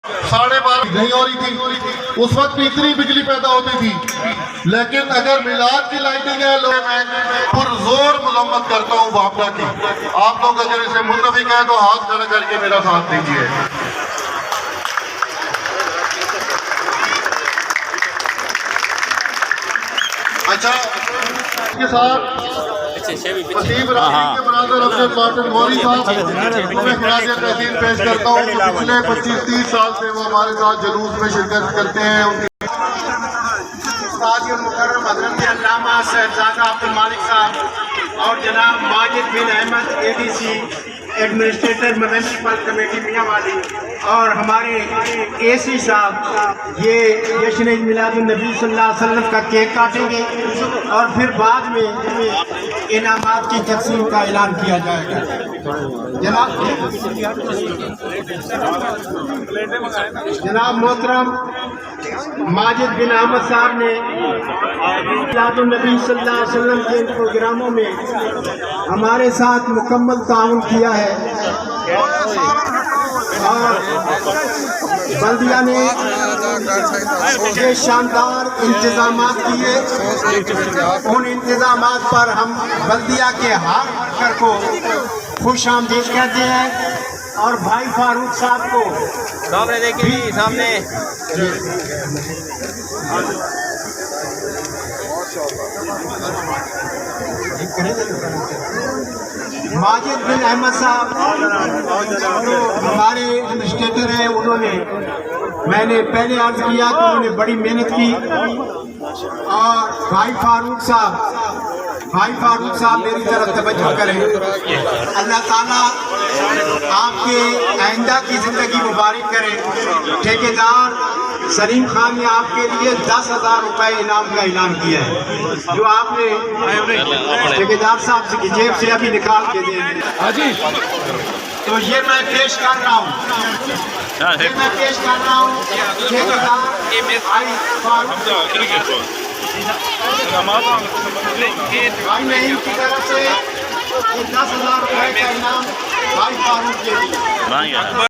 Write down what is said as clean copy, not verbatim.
12:30 نہیں ہو رہی تھی، اس وقت بھی اتنی بجلی پیدا ہوتی تھی، لیکن اگر میلاد کی لائٹنگ ہے میں پرزور مذمت کرتا ہوں بھاپڑا کی۔ آپ لوگ اگر اسے متفق ہیں تو ہاتھ کھڑا کر کے میرا ساتھ دیجیے۔ اچھا اس کے ساتھ خطیب رحیم کے برادر عبد الباطن غوری صاحب میں خراج تحسین پیش کرتا ہوں کہ پچھلے 25-30 سال سے وہ ہمارے ساتھ جلوس میں شرکت کرتے ہیں۔ استاد مکرم حضرت علامہ صاحبزادہ عبد المالک صاحب اور جناب Majid bin Ahmad ADC administrator municipal committee Mianwali اور ہمارے AC صاحب یہ جشن میلاد النبی صلی اللہ علیہ وسلم کا کیک کاٹیں گے اور پھر بعد میں انعامات کی تقسیم کا اعلان کیا جائے گا۔ جناب محترم ماجد بن احمد صاحب نے میلاد النبی صلی اللہ علیہ وسلم کے پروگراموں میں ہمارے ساتھ مکمل تعاون کیا ہے اور بلدیہ نے یہ شاندار انتظامات کیے، ان انتظامات پر ہم بلدیہ کے ہر ورکر کو خوش آمدید کہتے ہیں اور بھائی فاروق صاحب کو سامنے دیکھیں سامنے ماجد بن احمد صاحب جو ہمارے ایڈمنسٹریٹر ہیں، انہوں نے میں نے پہلے عرض کیا کہ انہوں نے بڑی محنت کی، اور بھائی فاروق صاحب میری طرف توجہ کریں۔ اللہ تعالیٰ آپ کے آئندہ کی زندگی مبارک کرے۔ ٹھیکیدار سلیم خان نے آپ کے لیے 10,000 روپے انعام کا اعلان کیا ہے، جو آپ نے ٹھیکیدار صاحب کی جیب سے ابھی نکال کے دیں گے۔ تو یہ میں پیش کر رہا ہوں ٹھیکیدار بھائی فاروق بھائی نعیم کی طرف سے 10,000 روپے کا انعام بھائی فاروق کے لیے۔